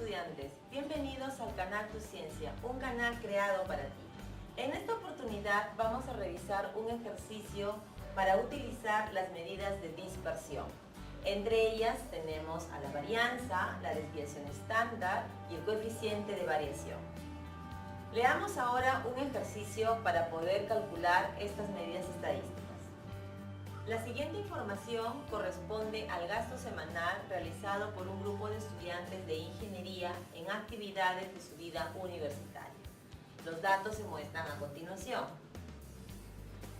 estudiantes, bienvenidos al canal Tu Ciencia, un canal creado para ti. En esta oportunidad vamos a revisar un ejercicio para utilizar las medidas de dispersión. Entre ellas tenemos a la varianza, la desviación estándar y el coeficiente de variación. Leamos ahora un ejercicio para poder calcular estas medidas estadísticas. La siguiente información corresponde al gasto semanal realizado por un grupo de estudiantes de ingeniería en actividades de su vida universitaria. Los datos se muestran a continuación.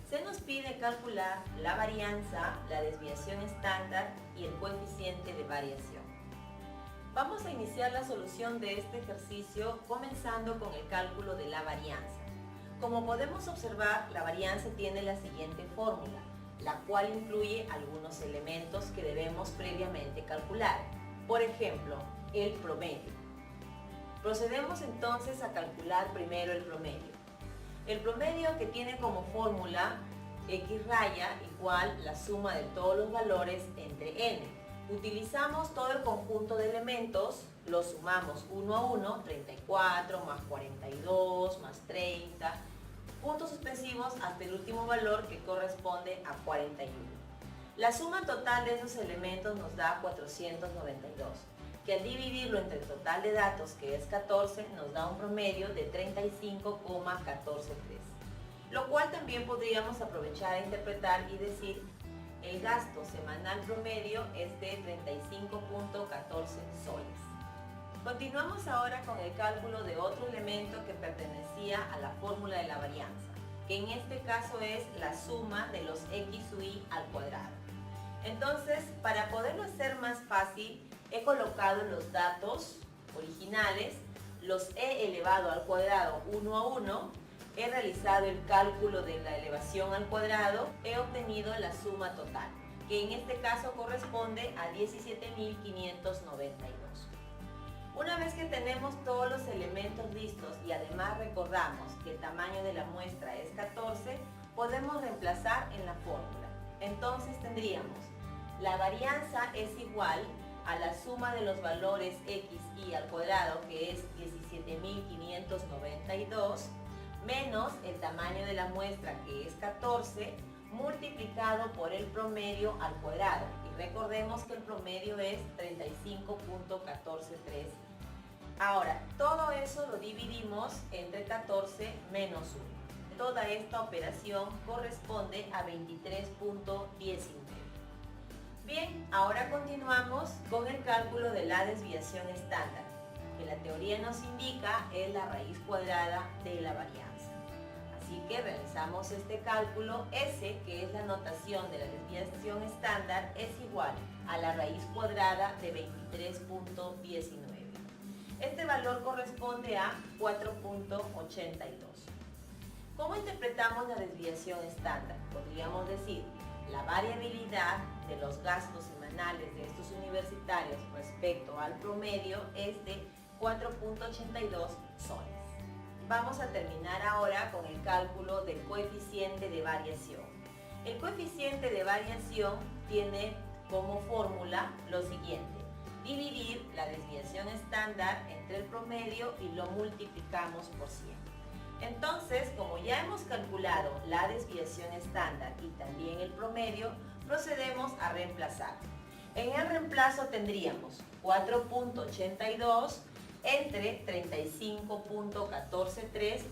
Se nos pide calcular la varianza, la desviación estándar y el coeficiente de variación. Vamos a iniciar la solución de este ejercicio comenzando con el cálculo de la varianza. Como podemos observar, la varianza tiene la siguiente fórmula, la cual incluye algunos elementos que debemos previamente calcular. Por ejemplo, el promedio. Procedemos entonces a calcular primero el promedio. El promedio, que tiene como fórmula x raya igual la suma de todos los valores entre n. Utilizamos todo el conjunto de elementos, los sumamos uno a uno, 34 más 42 más 30, puntos suspensivos hasta el último valor que corresponde a 41. La suma total de esos elementos nos da 492, que al dividirlo entre el total de datos, que es 14, nos da un promedio de 35,143, lo cual también podríamos aprovechar a interpretar y decir el gasto semanal promedio es de 35,14 soles. Continuamos ahora con el cálculo de otro elemento que pertenecía a la fórmula de la varianza, que en este caso es la suma de los x u y al cuadrado. Entonces, para poderlo hacer más fácil, he colocado los datos originales, los he elevado al cuadrado uno a uno, he realizado el cálculo de la elevación al cuadrado, he obtenido la suma total, que en este caso corresponde a 17.592. Una vez que tenemos todos los elementos listos y además recordamos que el tamaño de la muestra es 14, podemos reemplazar en la fórmula. Entonces tendríamos, la varianza es igual a la suma de los valores x y al cuadrado, que es 17.592, menos el tamaño de la muestra, que es 14, multiplicado por el promedio al cuadrado. Y recordemos que el promedio es 35,143. Ahora, todo eso lo dividimos entre 14 menos 1. Toda esta operación corresponde a 23,19. Bien, ahora continuamos con el cálculo de la desviación estándar, que la teoría nos indica es la raíz cuadrada de la varianza. Así que realizamos este cálculo. S, que es la notación de la desviación estándar, es igual a la raíz cuadrada de 23,19. Este valor corresponde a 4,82. ¿Cómo interpretamos la desviación estándar? Podríamos decir, la variabilidad de los gastos semanales de estos universitarios respecto al promedio es de 4,82 soles. Vamos a terminar ahora con el cálculo del coeficiente de variación. El coeficiente de variación tiene como fórmula lo siguiente: dividir la desviación estándar entre el promedio y lo multiplicamos por 100. Entonces, como ya hemos calculado la desviación estándar y también el promedio, procedemos a reemplazar. En el reemplazo tendríamos 4,82 entre 35,143.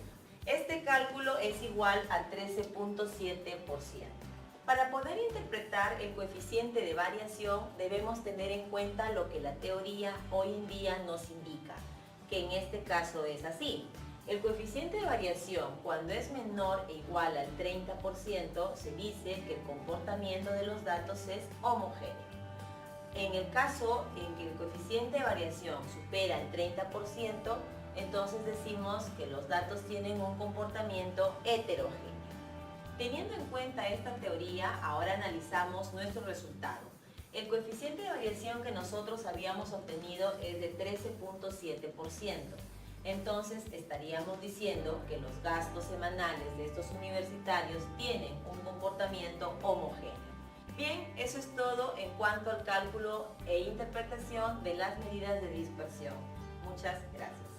Este cálculo es igual a 13,7%. Para poder interpretar el coeficiente de variación debemos tener en cuenta lo que la teoría hoy en día nos indica, que en este caso es así. El coeficiente de variación, cuando es menor e igual al 30%, se dice que el comportamiento de los datos es homogéneo. En el caso en que el coeficiente de variación supera el 30%, entonces decimos que los datos tienen un comportamiento heterogéneo. Teniendo en cuenta esta teoría, ahora analizamos nuestro resultado. El coeficiente de variación que nosotros habíamos obtenido es de 13,7%. Entonces estaríamos diciendo que los gastos semanales de estos universitarios tienen un comportamiento homogéneo. Bien, eso es todo en cuanto al cálculo e interpretación de las medidas de dispersión. Muchas gracias.